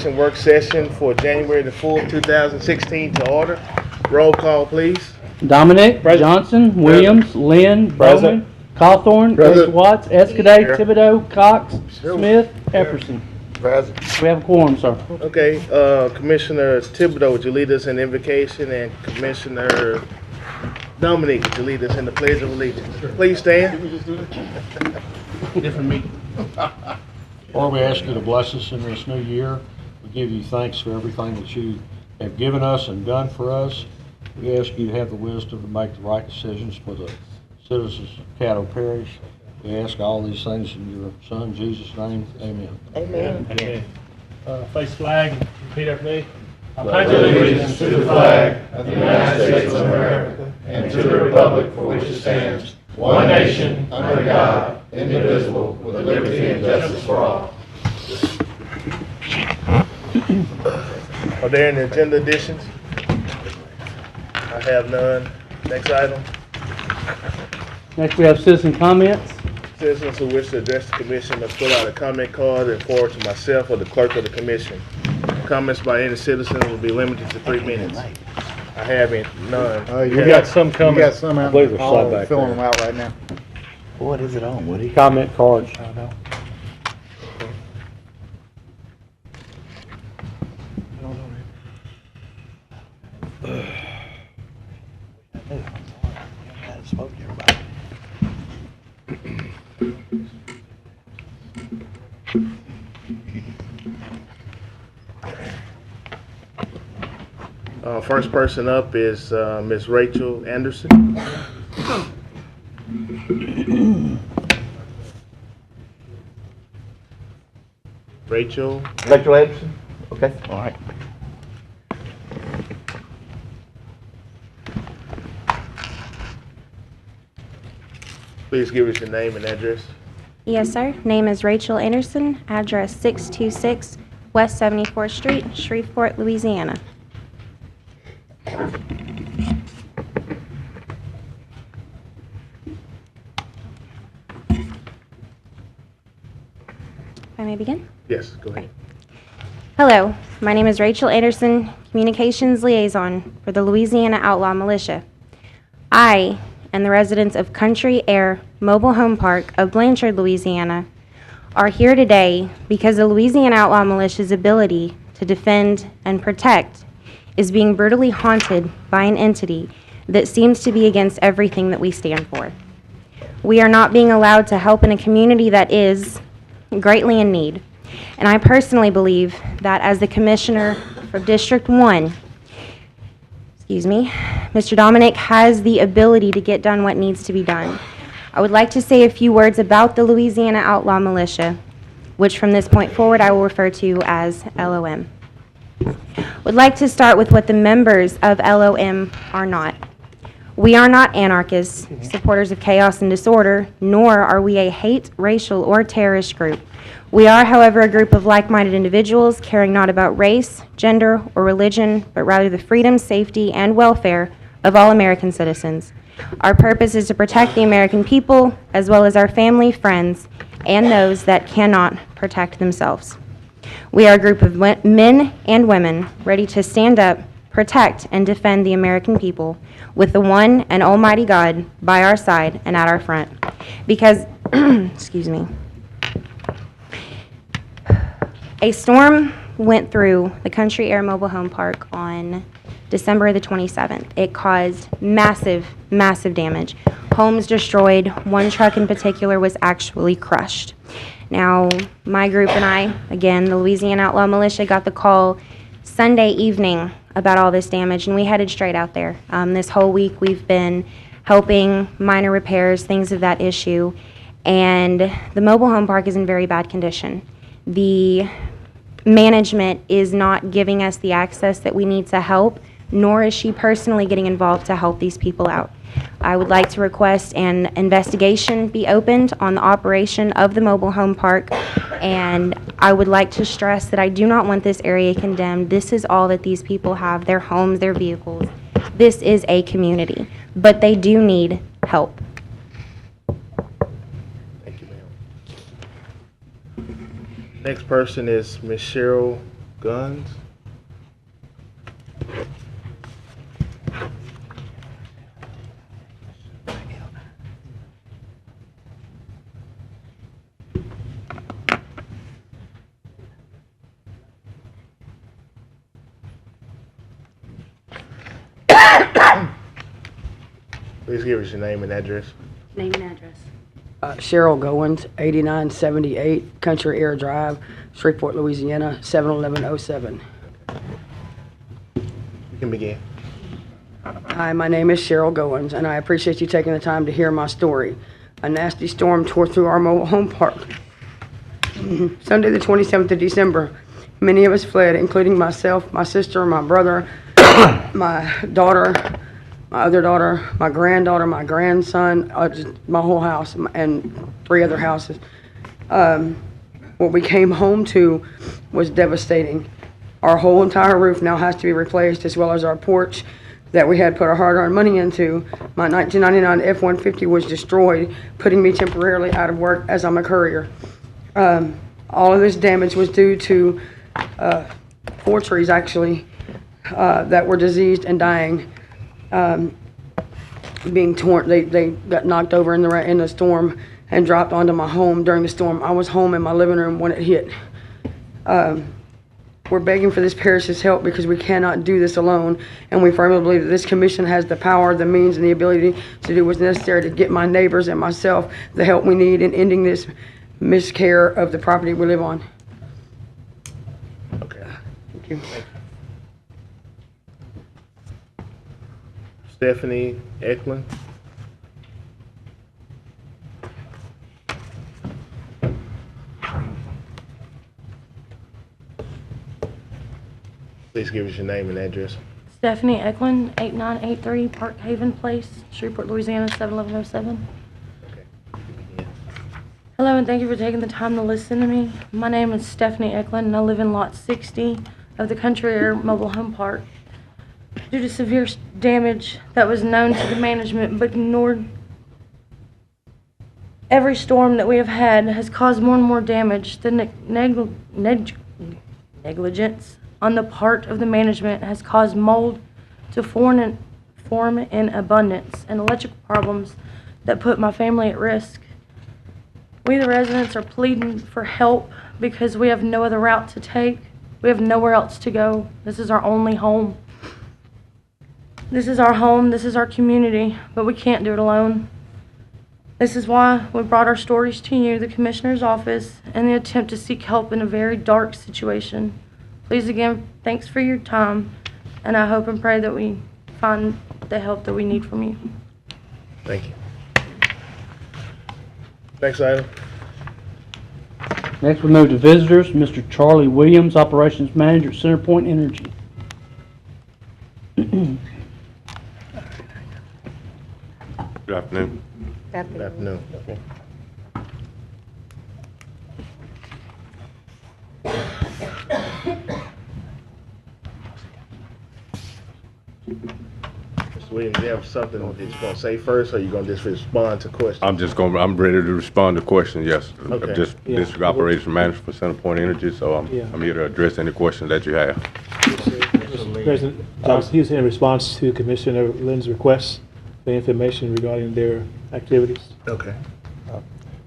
Work session for January the 4th, 2016 to order. Roll call, please. Dominic, Johnson, Williams, Lynn, Bowman, Cawthorn, Watts, Escaday, Thibodeau, Cox, Smith, Epperson. Present. We have a quorum, sir. Okay, Commissioner Thibodeau, would you lead us in invocation, and Commissioner Dominic, would you lead us in the Pledge of Allegiance? Please stand. Different meeting. Lord, we ask you to bless us in this new year. We give you thanks for everything that you have given us and done for us. We ask you to have the wisdom to make the right decisions for the citizens of Caddo Parish. We ask all these things in your Son, Jesus' name. Amen. Amen. Amen. Face flag and repeat after me. I pledge allegiance to the flag of the United States of America and to the republic for which it stands, one nation, under God, indivisible, with liberty and justice for all. Are there any agenda additions? I have none. Next item. Next, we have citizen comments. Citizens who wish to address the commission must fill out a comment card and forward to myself or the clerk of the commission. Comments by any citizen will be limited to 3 minutes. I have none. You got some coming. You got some out. I believe there's some back filling there. them out right now. What is it on, Woody? Comment cards. I know. I spoke to everybody. First person up is Ms. Rachel Anderson. Rachel Anderson? Okay, all right. Please give us your name and address. Yes, sir. Name is Rachel Anderson. Address 626 West 74th Street, Shreveport, Louisiana. I may begin? Yes, go ahead. Hello, my name is Rachel Anderson, Communications Liaison for the Louisiana Outlaw Militia. I and the residents of Country Air Mobile Home Park of Blanchard, Louisiana, are here today because the Louisiana Outlaw Militia's ability to defend and protect is being brutally haunted by an entity that seems to be against everything that we stand for. We are not being allowed to help in a community that is greatly in need. And I personally believe that as the commissioner for District 1, Mr. Dominic has the ability to get done what needs to be done. I would like to say a few words about the Louisiana Outlaw Militia, which from this point forward I will refer to as LOM. Would like to start with what the members of LOM are not. We are not anarchists, supporters of chaos and disorder, nor are we a hate, racial, or terrorist group. We are, however, a group of like-minded individuals caring not about race, gender, or religion, but rather the freedom, safety, and welfare of all American citizens. Our purpose is to protect the American people, as well as our family, friends, and those that cannot protect themselves. We are a group of men and women ready to stand up, protect, and defend the American people with the one and almighty God by our side and at our front. Because, a storm went through the Country Air Mobile Home Park on December the 27th. It caused massive, massive damage. Homes destroyed. One truck in particular was actually crushed. Now, my group and I, again, the Louisiana Outlaw Militia, got the call Sunday evening about all this damage, and we headed straight out there. This whole week we've been helping minor repairs, things of that issue, and the mobile home park is in very bad condition. The management is not giving us the access that we need to help, nor is she personally getting involved to help these people out. I would like to request an investigation be opened on the operation of the mobile home park, and I would like to stress that I do not want this area condemned. This is all that these people have, their homes, their vehicles. This is a community, but they do need help. Thank you, ma'am. Next person is Ms. Cheryl guns. Please give us your name and address. Name and address. Cheryl Goins, 8978 Country Air Drive, Shreveport, Louisiana, 71107. You can begin. Hi, my name is Cheryl Goins, and I appreciate you taking the time to hear my story. A nasty storm tore through our mobile home park. Sunday, the 27th of December, many of us fled, including myself, my sister, my brother, my daughter, my other daughter, my granddaughter, my grandson, just my whole house, and 3 other houses. What we came home to was devastating. Our whole entire roof now has to be replaced, as well as our porch that we had put our hard-earned money into. My 1999 F-150 was destroyed, putting me temporarily out of work as I'm a courier. All of this damage was due to 4 trees, actually, that were diseased and dying. Being torn, they got knocked over in the storm and dropped onto my home during the storm. I was home in my living room when it hit. We're begging for this parish's help because we cannot do this alone, and we firmly believe that this commission has the power, the means, and the ability to do what's necessary to get my neighbors and myself the help we need in ending this miscare of the property we live on. Okay. Thank you. Stephanie Eklund. Please give us your name and address. Stephanie Eklund, 8983 Park Haven Place, Shreveport, Louisiana, 71107. Okay. You can begin. Hello, and thank you for taking the time to listen to me. My name is Stephanie Eklund, and I live in Lot 60 of the Country Air Mobile Home Park. Due to severe damage that was known to the management but ignored, every storm that we have had has caused more and more damage. The negligence on the part of the management has caused mold to form in abundance and electrical problems that put my family at risk. We, the residents, are pleading for help because we have no other route to take. We have nowhere else to go. This is our only home. This is our home, this is our community, but we can't do it alone. This is why we brought our stories to you, the Commissioner's office, in the attempt to seek help in a very dark situation. Please, again, thanks for your time, and I hope and pray that we find the help that we need from you. Thank you. Next item. Next, we move to visitors. Mr. Charlie Williams, Operations Manager at CenterPoint Energy. Good afternoon. Good afternoon. Mr. Williams, do you have something that you're going to say first, or are you going to just respond to questions? I'm ready to respond to questions, yes. Okay. I'm just District Operations Manager for CenterPoint Energy, so I'm here to address any questions that you have. Mr. President Johnson, he's in response to Commissioner Lynn's request for information regarding their activities. Okay.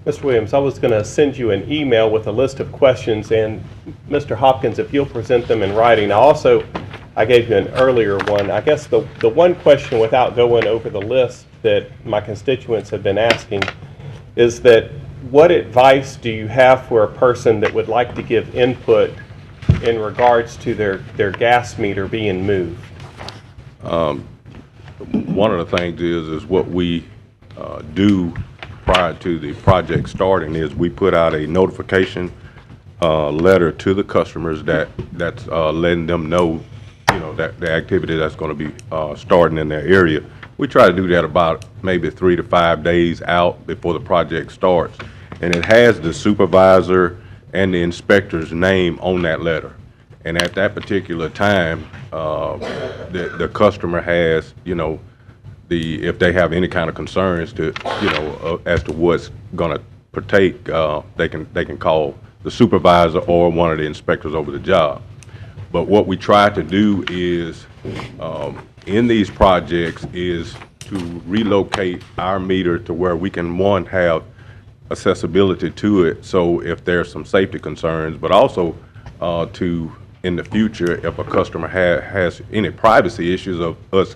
Mr. Williams, I was going to send you an email with a list of questions, and Mr. Hopkins, if you'll present them in writing. I gave you an earlier one. I guess the one question, without going over the list, that my constituents have been asking is that what advice do you have for a person that would like to give input in regards to their gas meter being moved? One of the things is what we do prior to the project starting is we put out a notification letter to the customers that's letting them know, that the activity that's going to be starting in their area. We try to do that about maybe 3 to 5 days out before the project starts, and it has the supervisor and the inspector's name on that letter. And at that particular time, the customer has, if they have any kind of concerns to, as to what's going to partake, they can call the supervisor or one of the inspectors over the job. But what we try to do is, in these projects, is to relocate our meter to where we can, one, have accessibility to it, so if there's some safety concerns, but also to, in the future, if a customer has any privacy issues of us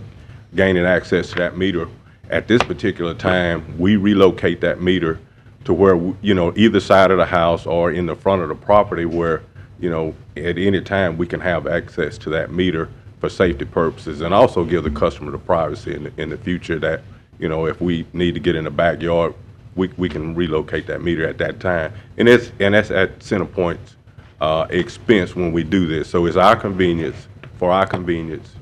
gaining access to that meter, at this particular time, we relocate that meter to where, you know, either side of the house or in the front of the property where, you know, at any time we can have access to that meter for safety purposes, and also give the customer the privacy in the future that, you know, if we need to get in the backyard, we can relocate that meter at that time. And that's at CenterPoint's expense when we do this. So it's our convenience, for our convenience,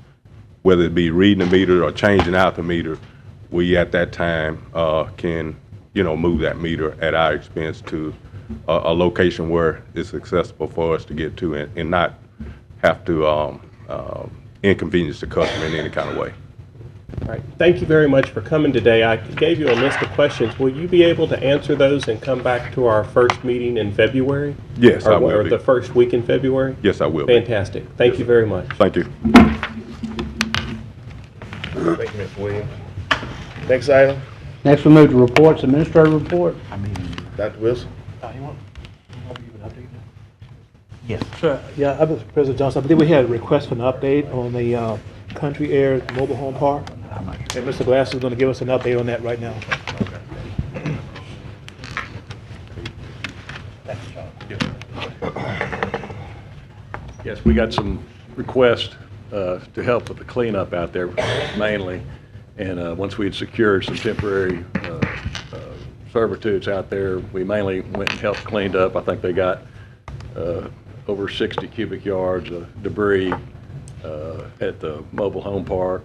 whether it be reading the meter or changing out the meter, we at that time can, you know, move that meter at our expense to a location where it's accessible for us to get to, and not have to inconvenience the customer in any kind of way. All right. Thank you very much for coming today. I gave you a list of questions. Will you be able to answer those and come back to our first meeting in February? Yes, I will Or be. the first week in February? Yes, I will be. Fantastic. Thank you very much. Thank you. Thank you, Mr. Williams. Next item, Next, we move to reports, administrative report. Dr. Wilson. Yes. Sure. Yeah, President Johnson, I believe we had a request for an update on the Country Air Mobile Home Park. And Mr. Glass is going to give us an update on that right now. Yes, we got some requests to help with the cleanup out there mainly. And once we had secured some temporary servitudes out there, we mainly went and helped cleaned up. I think they got over 60 cubic yards of debris at the mobile home park.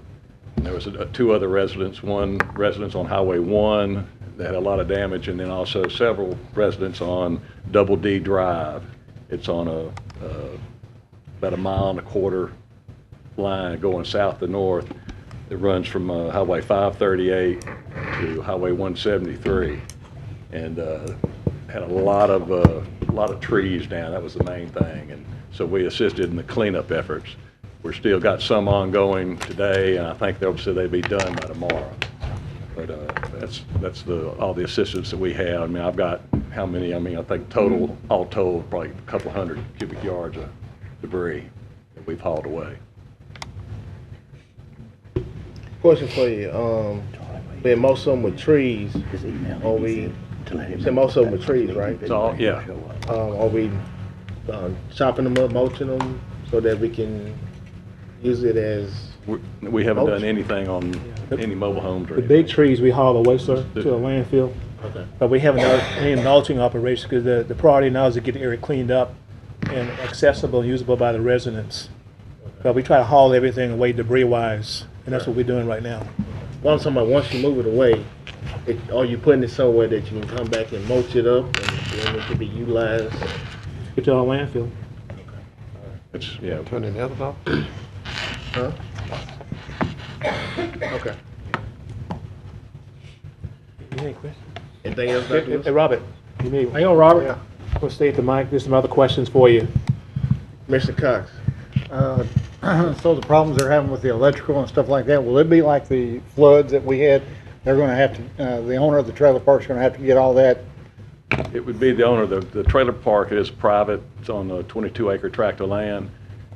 And there was two other residents, one residence on Highway 1 that had a lot of damage, and then also several residents on Double D Drive. It's on about 1.25 mile line going south to north. It runs from Highway 538 to Highway 173, and had a lot of trees down. That was the main thing, and so we assisted in the cleanup efforts. We're still got some ongoing today, and I think they'll say they'll be done by tomorrow. But that's all the assistance that we have. I mean, I've got how many? I mean, I think total, all told, probably a couple hundred cubic yards of debris that we've hauled away. Question for you. Been most of them with trees. Are we? Said most of them with trees, right? It's all, yeah. Are we chopping them up, mulching them, so that we can use it as? We haven't done anything on any mobile homes or The anything. big trees we haul away, sir, to a landfill. Okay. But we haven't done any mulching operations because the priority now is to get the area cleaned up and accessible and usable by the residents. But we try to haul everything away debris-wise, and that's what we're doing right now. Once you move it away, are you putting it somewhere that you can come back and mulch it up and then it can be utilized? Get to our landfill. It's, yeah. Turn the other off? Huh? Okay. Any questions? Anything else, Dr. Wilson? Hey, Robert, you need, Hang on, Robert. we'll stay at the mic. There's some other questions for you. Mr. Cox. So the problems they're having with the electrical and stuff like that, will it be like the floods that we had? They're gonna have to, the owner of the trailer park's gonna have to get all that? It would be the owner. The trailer park is private. It's on a 22-acre tract of land,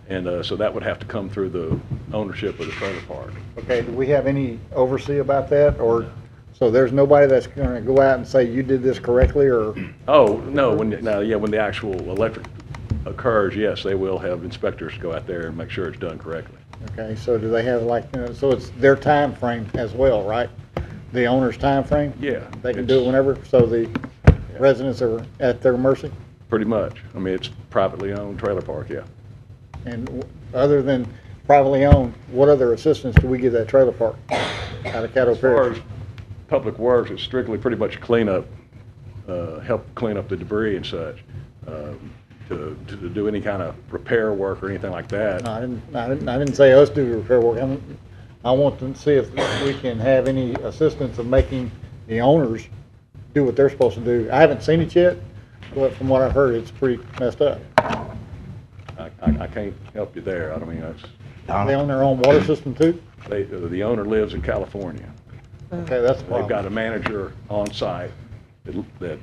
and so that would have to come through the ownership of the trailer park. Okay, do we have any oversee about that, or, so there's nobody that's gonna go out and say you did this correctly, or? Oh, no, when the actual electric occurs, yes, they will have inspectors go out there and make sure it's done correctly. Okay, so do they have like, so it's their time frame as well, right? The owner's time frame? Yeah. They can do it whenever, so the residents are at their mercy? Pretty much. I mean, it's privately owned trailer park, yeah. And other than privately owned, what other assistance do we give that trailer park out of Caddo As far Parish? as Public Works, it's strictly pretty much cleanup, help clean up the debris and such. To do any kind of repair work or anything like that. No, I didn't say us do the repair work. I want to see if we can have any assistance of making the owners do what they're supposed to do. I haven't seen it yet, but from what I've heard, it's pretty messed up. I can't help you there. I mean, They own their own water system too? the owner lives in California. Okay, that's the They've got problem. a manager on site that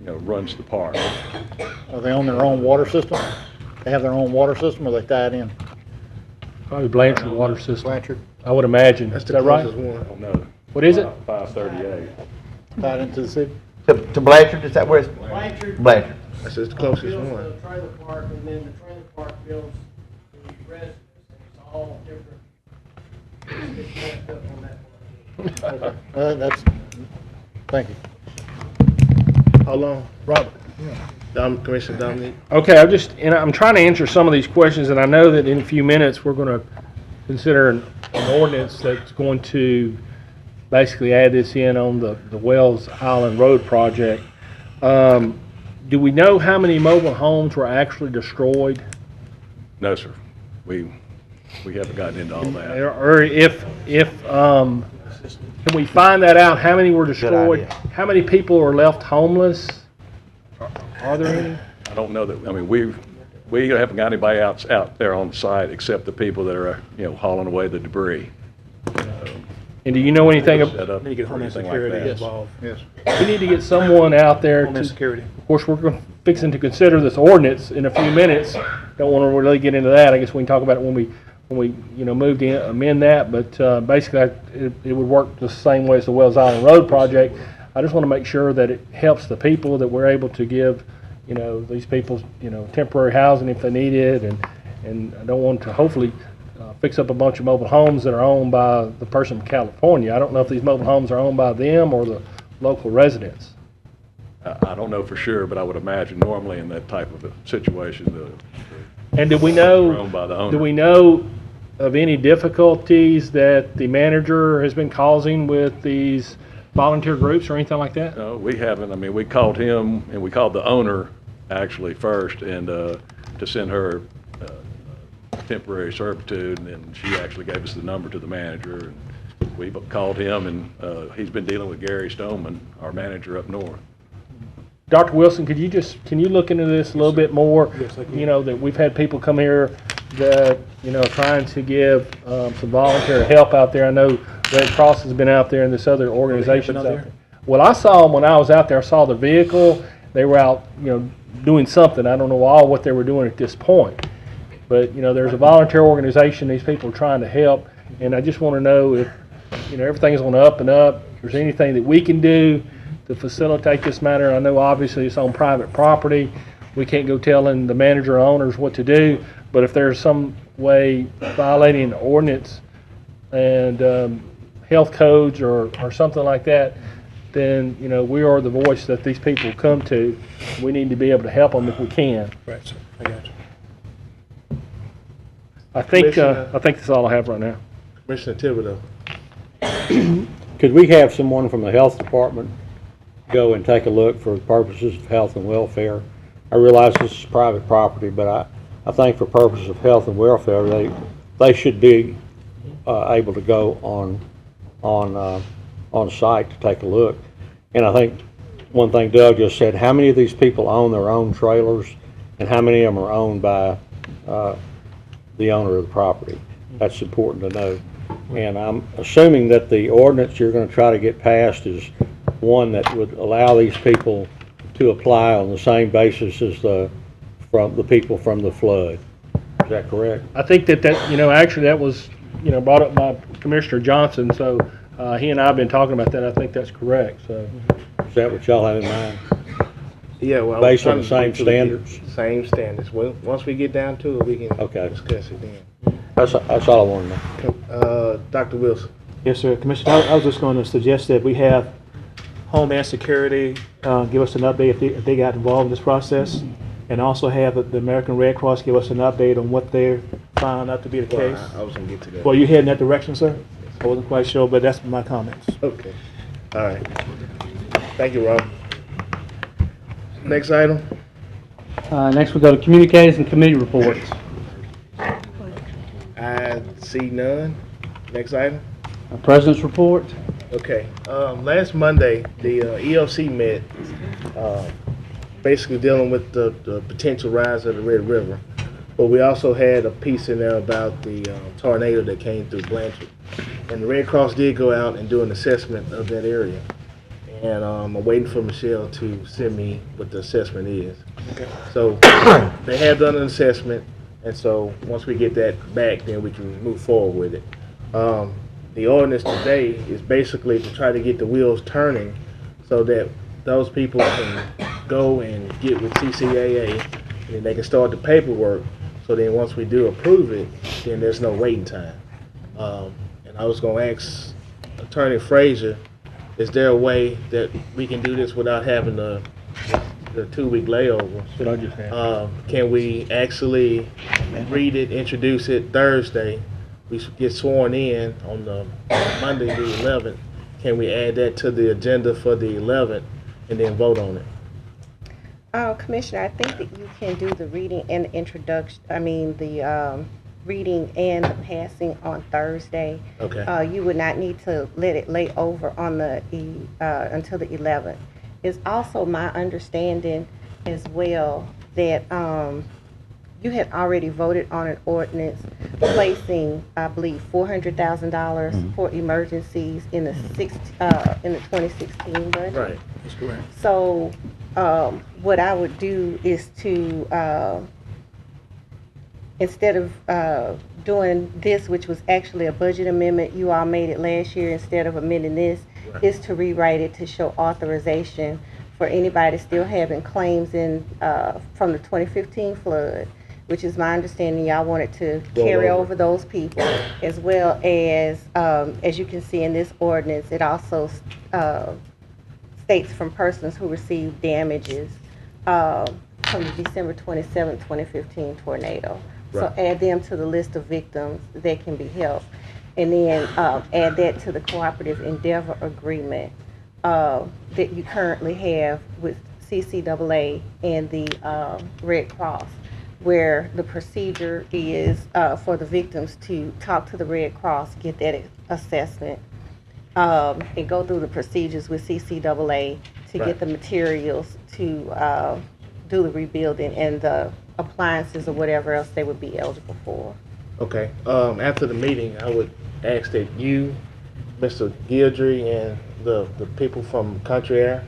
runs the park. They own their own water system? They have their own water system, or they tie it in? Probably Blanchard Water System, Blanchard, I would imagine. That's Is the that right? closest one. I don't know. What is it? 538. tied into the city? To Blanchard, is that where it's? Blanchard. Blanchard. That's just the closest one. Builds the trailer park, and then the trailer park builds the residence, and it's all different. It's messed up on that one. Okay, that's, thank you. How long? Robert. Commissioner Dominique? Okay, I'm trying to answer some of these questions, and I know that in a few minutes, we're going to consider an ordinance that's going to basically add this in on the Wells Island Road project. Do we know how many mobile homes were actually destroyed? No, sir. We haven't gotten into all that. Or can we find that out, how many were destroyed? idea. How many people were left homeless? Are there any? I don't know that, I mean, we haven't got anybody out there on site except the people that are, hauling away the debris. And do you know anything, Set up need to get for Homeland anything like Security that. involved? Yes. We need to get someone out there Homeland to, Security. Of course, we're fixing to consider this ordinance in a few minutes. Don't want to really get into that. I guess we can talk about it when we move to amend that. But basically, it would work the same way as the Wells Island Road project. I just want to make sure that it helps the people, that we're able to give, these people, temporary housing if they need it, and I don't want to hopefully fix up a bunch of mobile homes that are owned by the person from California. I don't know if these mobile homes are owned by them or the local residents. I don't know for sure, but I would imagine normally in that type of a situation, And do we they're know, owned by the owner. do we know of any difficulties that the manager has been causing with these volunteer groups or anything like that? No, we haven't. I mean, we called him and we called the owner actually first and to send her temporary servitude, and then she actually gave us the number to the manager. And we called him, and he's been dealing with Gary Stoneman, our manager up north. Dr. Wilson, can you look into this a little bit more? Yes, I can. Mm-hmm. That we've had people come here that, trying to give some volunteer help out there. I know Red Cross has been out there and this other organizations out there. Well, I saw them when I was out there. I saw the vehicle. They were out, doing something. I don't know all what they were doing at this point. But, there's a volunteer organization. These people are trying to help. And I just want to know if, everything is on the up and up. If there's anything that we can do to facilitate this matter. I know obviously it's on private property. We can't go telling the manager or owners what to do. But if there's some way violating the ordinance and health codes or something like that, then, we are the voice that these people come to. We need to be able to help them if we can. Right, sir. I got you. I think that's all I have right now. Commissioner Thibodeau? Could we have someone from the health department go and take a look for purposes of health and welfare? I realize this is private property, but I think for purposes of health and welfare, they should be able to go on site to take a look. And I think one thing Doug just said, how many of these people own their own trailers, and how many of them are owned by the owner of the property? That's important to know. And I'm assuming that the ordinance you're going to try to get passed is one that would allow these people to apply on the same basis as the people from the flood. Is that correct? I think that actually that was, brought up by Commissioner Johnson, so he and I have been talking about that. I think that's correct, so. Is that what y'all have in mind? Yeah, well. Based on the same standards? Same standards. Well, once we get down to it, we can discuss it then. That's all I wanted to know. Dr. Wilson? Yes, sir. Commissioner, I was just going to suggest that we have Homeland Security give us an update if they got involved in this process, and also have the American Red Cross give us an update on what they found out to be the case. I was going to get to that. Well, you heading that direction, sir? I wasn't quite sure, but that's my comments. Okay. All right. Thank you, Rob. Next item. Next we go to communications and committee reports. I see none. Next item. President's report. Okay. Last Monday, the EOC met, basically dealing with the potential rise of the Red River. But we also had a piece in there about the tornado that came through Blanchard. And the Red Cross did go out and do an assessment of that area. And I'm waiting for Michelle to send me what the assessment is. Okay. So they have done an assessment, and so once we get that back, then we can move forward with it. The ordinance today is basically to try to get the wheels turning so that those people can go and get with CCAA, and they can start the paperwork. So then once we do approve it, then there's no waiting time. And I was going to ask Attorney Frazier, is there a way that we can do this without having the 2-week layover? What I just had. Can we actually read it, introduce it Thursday? We get sworn in on the Monday the 11th. Can we add that to the agenda for the 11th and then vote on it? Commissioner, I think that you can do the reading and the introduction, the reading and the passing on Thursday. Okay. You would not need to let it lay over on the until the 11th. It's also my understanding as well that you had already voted on an ordinance placing, I believe, $400,000 for emergencies in the 2016 budget. Right. That's correct. So what I would do is to, instead of doing this, which was actually a budget amendment, you all made it last year, instead of amending this, is to rewrite it to show authorization for anybody still having claims in from the 2015 flood, which is my understanding y'all wanted to carry over those people, as well as you can see in this ordinance, it also states from persons who received damages from the December 27, 2015 tornado. So add them to the list of victims that can be helped. And then add that to the cooperative endeavor agreement that you currently have with CCAA and the Red Cross, where the procedure is for the victims to talk to the Red Cross, get that assessment, and go through the procedures with CCAA to get the materials to do the rebuilding and the appliances or whatever else they would be eligible for. Okay. After the meeting, I would ask that you, Mr. Guidry, and the people from Country Air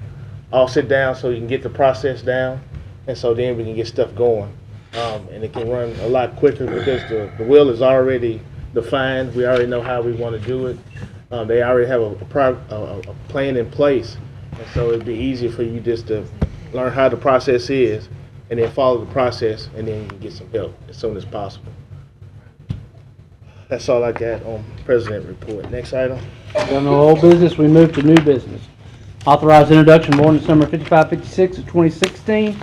all sit down so you can get the process down, and so then we can get stuff going. And it can run a lot quicker because the wheel is already defined. We already know how we want to do it. They already have a plan in place, and so it'd be easier for you just to learn how the process is and then follow the process, and then you can get some help as soon as possible. That's all I got on President report. Next item. There no old business, we move to new business. Authorized introduction of ordinance number 5556 of 2016,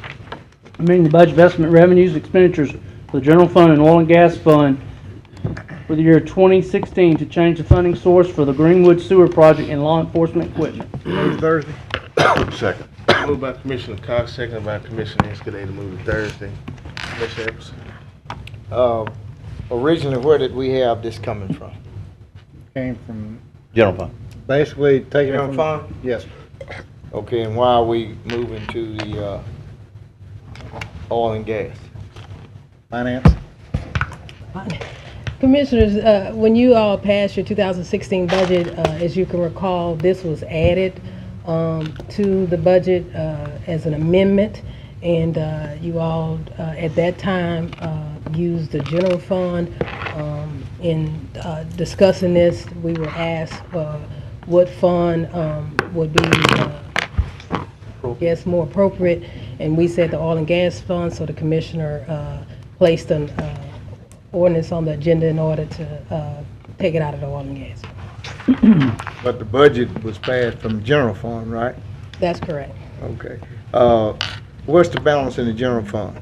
amending the budget investment revenues expenditures for the general fund and oil and gas fund for the year 2016 to change the funding source for the Greenwood Sewer Project and law enforcement equipment. Move Thursday. Second. Moved by Commissioner Cox, seconded by Commissioner Escalade to move to Thursday. Commissioner Epperson. Originally, where did we have this coming from? Came from General fund. basically taking it General from. fund? Yes. Okay, and why are we moving to the oil and gas? Finance. Commissioners, when you all passed your 2016 budget, as you can recall, this was added to the budget as an amendment, and you all at that time used the general fund. In discussing this, we were asked what fund would be, I guess, more appropriate, and we said the oil and gas fund, so the commissioner placed an ordinance on the agenda in order to take it out of the oil and gas. But the budget was passed from the general fund, right? That's correct. Okay. What's the balance in the general fund?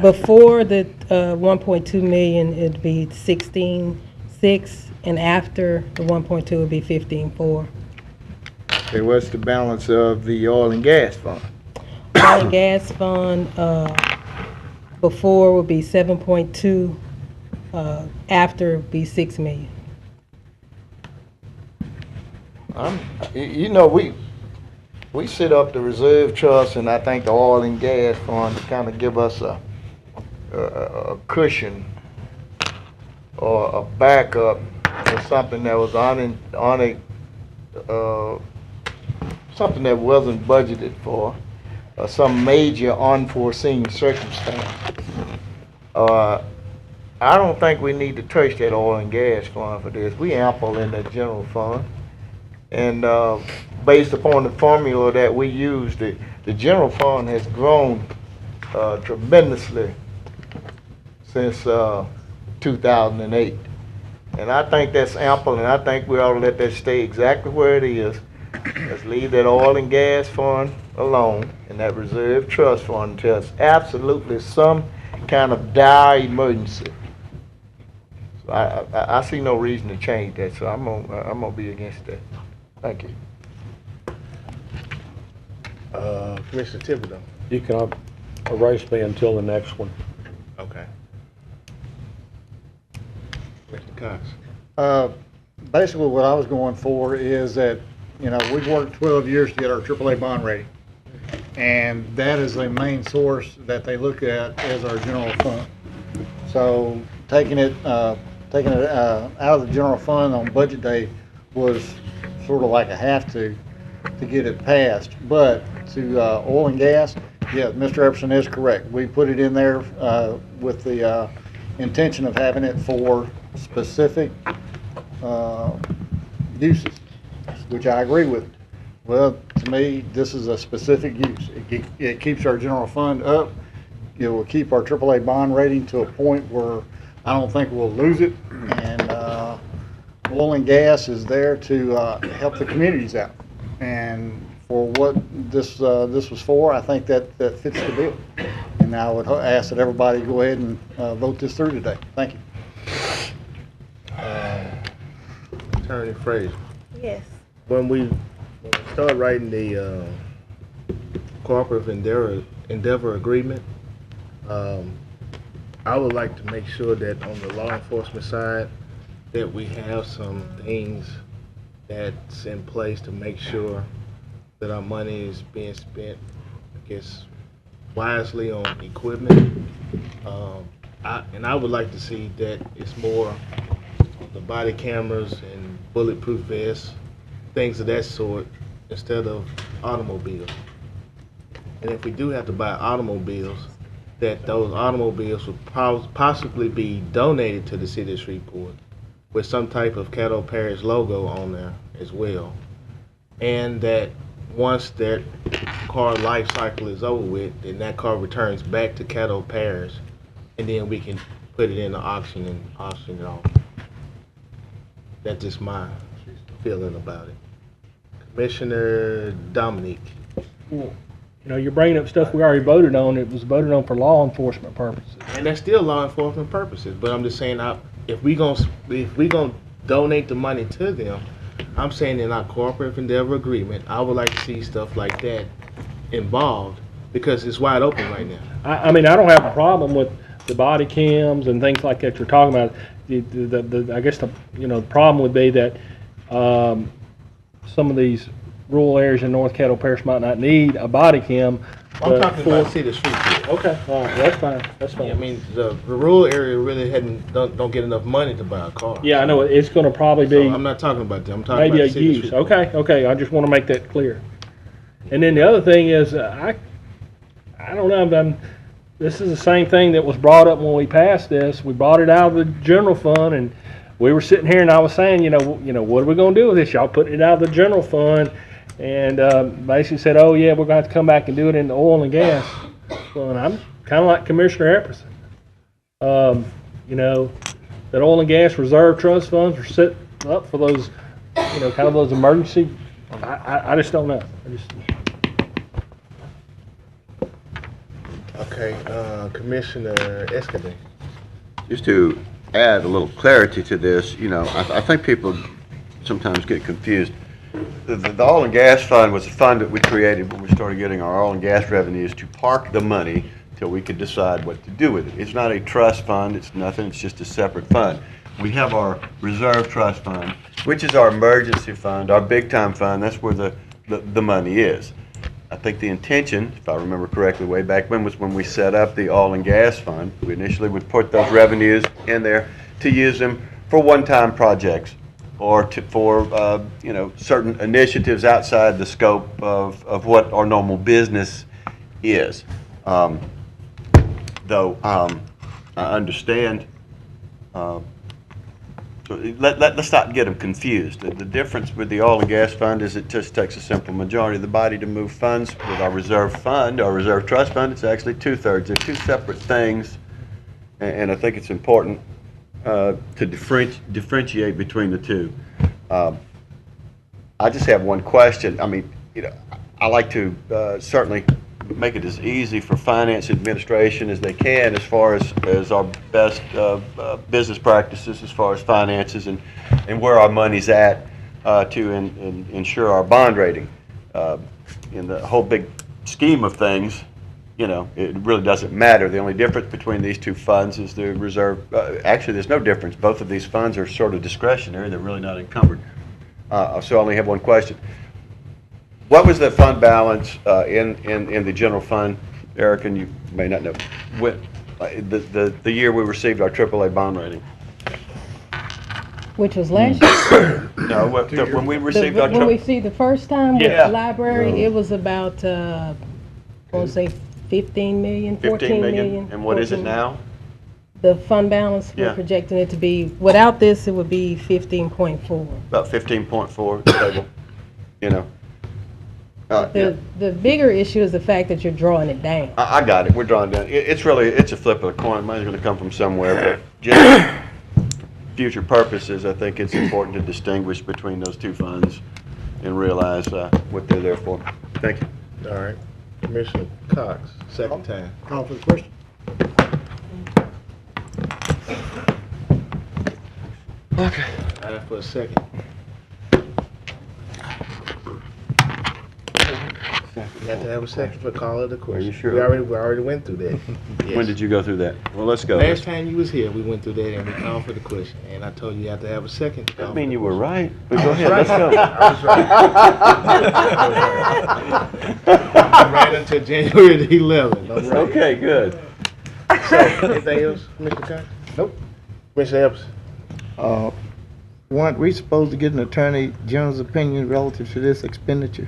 Before the 1.2 million, it'd be 16.6, and after the 1.2, it'd be 15.4. Okay, what's the balance of the oil and gas fund? Oil and gas fund before would be 7.2, after would be 6 million. You know, we we set up the reserve trust and I think the oil and gas fund to kind of give us a cushion or a backup for something that was something that wasn't budgeted for, some major unforeseen circumstance. I don't think we need to touch that oil and gas fund for this. We ample in that general fund. And based upon the formula that we use, the general fund has grown tremendously since 2008. And I think that's ample, and I think we ought to let that stay exactly where it is. Let's leave that oil and gas fund alone and that reserve trust fund until it's absolutely some kind of dire emergency. So I see no reason to change that, so I'm gonna be against that. Thank you. Commissioner Thibodeau. You can erase me until the next one. Okay. Commissioner Cox. Basically, what I was going for is that, you know, we've worked 12 years to get our AAA bond rating. And that is the main source that they look at as our general fund. So taking it out of the general fund on budget day was sort of like a have to get it passed. But to oil and gas, yeah, Mr. Epperson is correct. We put it in there with the intention of having it for specific uses, which I agree with. Well, to me, this is a specific use. It keeps our general fund up. It will keep our AAA bond rating to a point where I don't think we'll lose it. And oil and gas is there to help the communities out. And for what this was for, I think that fits the bill. And I would ask that everybody go ahead and vote this through today. Thank you. Attorney Fraser. Yes. When we start writing the cooperative endeavor agreement, I would like to make sure that on the law enforcement side that we have some things that's in place to make sure that our money is being spent, I guess, wisely on equipment. I would like to see that it's more on the body cameras and bulletproof vests, things of that sort, instead of automobiles. And if we do have to buy automobiles, that those automobiles would possibly be donated to the city of Shreveport with some type of Caddo Parish logo on there as well. And that once that car life cycle is over with, then that car returns back to Caddo Parish, and then we can put it in the auction and auction it off. That's just my feeling about it. Commissioner Dominique. You know, you're bringing up stuff we already voted on. It was voted on for law enforcement purposes. And that's still law enforcement purposes. But I'm just saying, if we gonna donate the money to them, I'm saying in our cooperative endeavor agreement, I would like to see stuff like that involved because it's wide open right now. I mean, I don't have a problem with the body cams and things like that you're talking about. I guess the problem would be that some of these rural areas in North Caddo Parish might not need a body cam. I'm talking about city street. Okay, all right, that's fine. That's fine. Yeah, I mean, the rural area really don't get enough money to buy a car. Yeah, I know it's going to probably be. So I'm not talking about that. I'm talking maybe about a city use. street. Okay. I just want to make that clear. And then the other thing is, I don't know. This is the same thing that was brought up when we passed this. We brought it out of the general fund, and we were sitting here, and I was saying, what are we going to do with this? Y'all putting it out of the general fund, and basically said, oh yeah, we're going to have to come back and do it in the oil and gas. Well, and I'm kind of like Commissioner Epperson. That oil and gas reserve trust funds are set up for those, kind of those emergency. I just don't know. Okay, Commissioner Escabay. Just to add a little clarity to this, I think people sometimes get confused. The oil and gas fund was a fund that we created when we started getting our oil and gas revenues to park the money till we could decide what to do with it. It's not a trust fund, it's nothing, it's just a separate fund. We have our reserve trust fund, which is our emergency fund, our big time fund, that's where the money is. I think the intention, if I remember correctly, way back when, was when we set up the oil and gas fund. We initially would put those revenues in there to use them for one-time projects or for you know, certain initiatives outside the scope of what our normal business is. Though I understand, let's not get them confused. The difference with the oil and gas fund is it just takes a simple majority of the body to move funds. With our reserve fund, our reserve trust fund, it's actually 2/3. They're two separate things, and I think it's important to differentiate between the two. I just have one question. I mean, you know, I like to certainly make it as easy for finance administration as they can as far as our best business practices as far as finances and where our money's at to ensure our bond rating. In the whole big scheme of things, you know, it really doesn't matter. The only difference between these two funds is the reserve. Actually, there's no difference. Both of these funds are sort of discretionary. They're really not encumbered. So I only have one question. What was the fund balance in the general fund, Eric, and you may not know, the year we received our AAA bond rating? Which was last year? No, when we received our when we see the first time with Yeah. the library, it was about, I want to say 15 million, 14 million. And what is it now? The fund balance, we're Yeah. projecting it to be, without this, it would be 15.4. About 15.4 total, you know. Yeah. The bigger issue is the fact that you're drawing it down. I got it. We're drawing down. It's really, it's a flip of a coin. Money's going to come from somewhere, but just future purposes, I think it's important to distinguish between those two funds and realize what they're there for. Thank you. All right. Commissioner Cox, second time. Call for the question. Okay. All right, for a second. You have to have a second for call of the question. Are you sure? We already went through that. Yes. When did you go through that? Well, let's go. Last time you was here, we went through that and we called for the question. And I told you have to have a second. I mean, you were right. But go ahead, let's go. I was right. I'm right until January the 11th. I'm right. Okay, good. So, anything else, Mr. Cox? Nope. Commissioner Epps? Weren't we supposed to get an attorney general's opinion relative to this expenditure?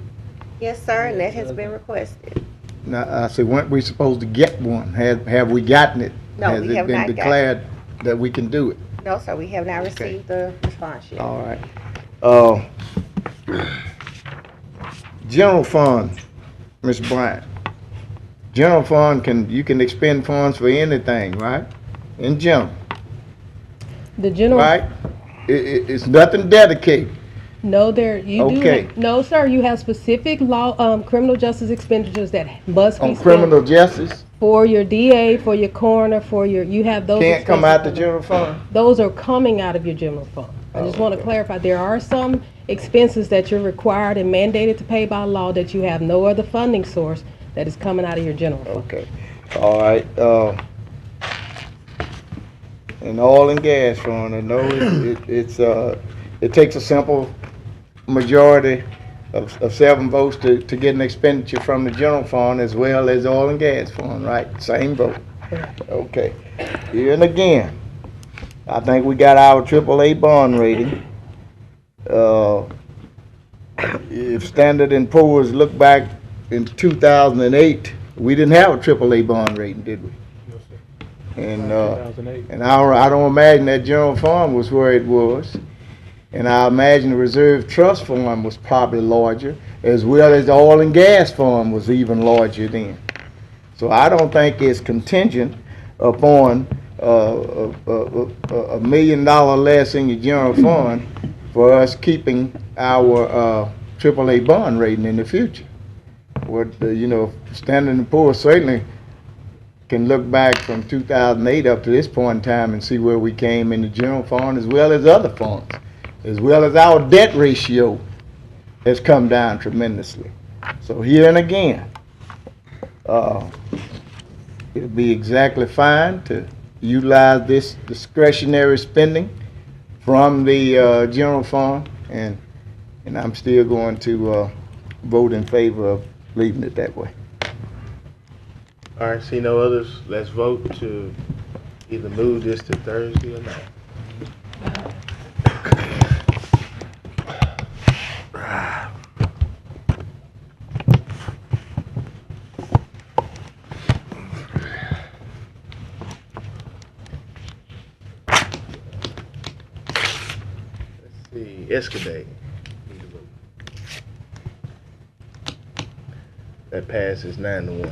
Yes, sir, and that has been requested. Now, I said, weren't we supposed to get one? Have we gotten it? No, Has we have it not been gotten declared that we can do it? No, sir, we have not received the response yet. All right. General fund, Ms. Bryant. General fund you can expend funds for anything, right? In general, The general. right? It's nothing dedicated. No, you do. Okay. No, sir, you have specific law, criminal justice expenditures that must be On spent. criminal justice, For your DA, for your coroner, you have those. can't come out the expenses. general fund? Those are coming out of your general fund. I just want to clarify, there are some expenses that you're required and mandated to pay by law that you have no other funding source that is coming out of your general fund. Okay, all right, an oil and gas fund, I know it takes a simple majority of 7 votes to get an expenditure from the general fund as well as the oil and gas fund, right? Same vote. Okay, here and again, I think we got our AAA bond rating. If Standard & Poor's look back in 2008, we didn't have a AAA bond rating, did we? And I don't imagine that general fund was where it was. And I imagine the reserve trust fund was probably larger, as well as the oil and gas fund was even larger then. So I don't think it's contingent upon $1 million less in your general fund for us keeping our AAA bond rating in the future. Standard & Poor's certainly can look back from 2008 up to this point in time and see where we came in the general fund as well as other funds, as well as our debt ratio has come down tremendously. So here and again, it'll be exactly fine to utilize this discretionary spending from the general fund, and I'm still going to vote in favor leaving it that way. All right, see no others, let's vote to either move this to Thursday or not. Let's see, Escabade. Need to vote. That passes 9-1.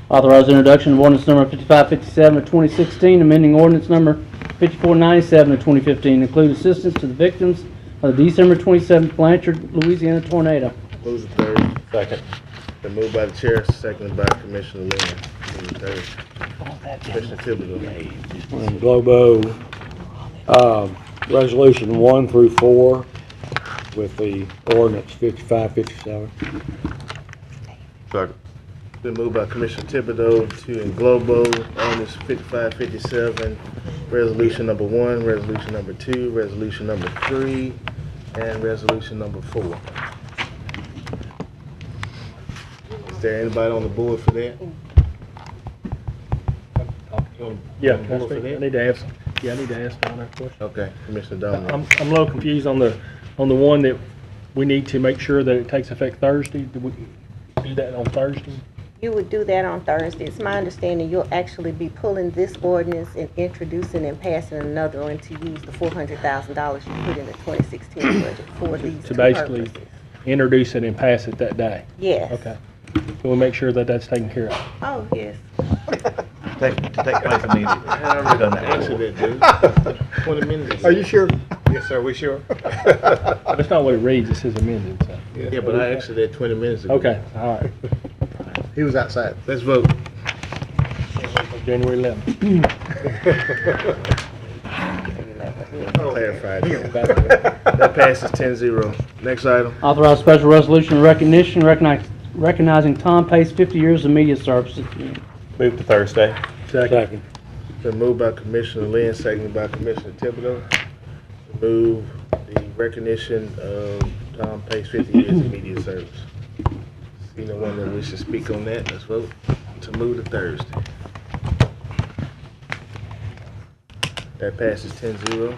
Authorize introduction of ordinance number 5557 of 2016, amending ordinance number 5497 of 2015, include assistance to the victims of the December 27th Blanchard, Louisiana tornado. Move the third. Second. Been moved by the chair, seconded by Commissioner Lynn. Move the third. Commissioner Thibodeau. And Globo, resolution 1 through 4 with the ordinance 5557. Second. Been moved by Commissioner Thibodeau to englobo ordinance 5557, resolution number 1, resolution number 2, resolution number 3, and resolution number 4. Is there anybody on the board for that? Yeah, On the board for I that? need to ask, yeah, I need to ask Donna a question. Okay, Commissioner Dominic. I'm a little confused on the one that we need to make sure that it takes effect Thursday. Do we do that on Thursday? You would do that on Thursday. It's my understanding you'll actually be pulling this ordinance and introducing and passing another one to use the $400,000 you put in the 2016 budget for these To two basically purposes. introduce it and pass it that day? Yes. Okay. So we'll make sure that that's taken care of. Oh, yes. To take place immediately. I done that answered it, dude. 20 minutes ago. Are you sure? Yes, sir, we sure? That's not what it reads, it says amended, so. Yeah, but I answered that 20 minutes ago. Okay, all right. He was outside. Let's vote. January 11th. Clarified. That passes 10-0. Next item. Authorize special resolution of recognition recognizing Tom Pace 50 years of media services. Move to Thursday. Second. Been moved by Commissioner Lynn, seconded by Commissioner Thibodeau. To move the recognition of Tom Pace 50 years of media service. See no one that wishes to speak on that. Let's vote to move to Thursday. That passes 10-0.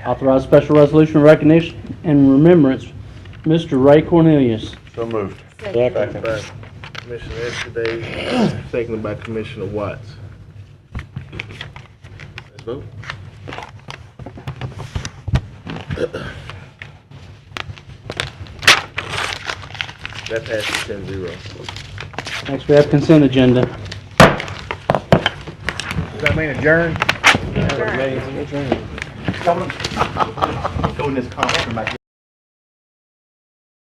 Authorize special resolution of recognition and remembrance, Mr. Ray Cornelius. So moved. Moved by Commissioner Escabade, seconded by Commissioner Watts. Let's vote. That passes 10-0. Next, we have consent agenda. Does that mean adjourn? Adjourn. Go in this conference back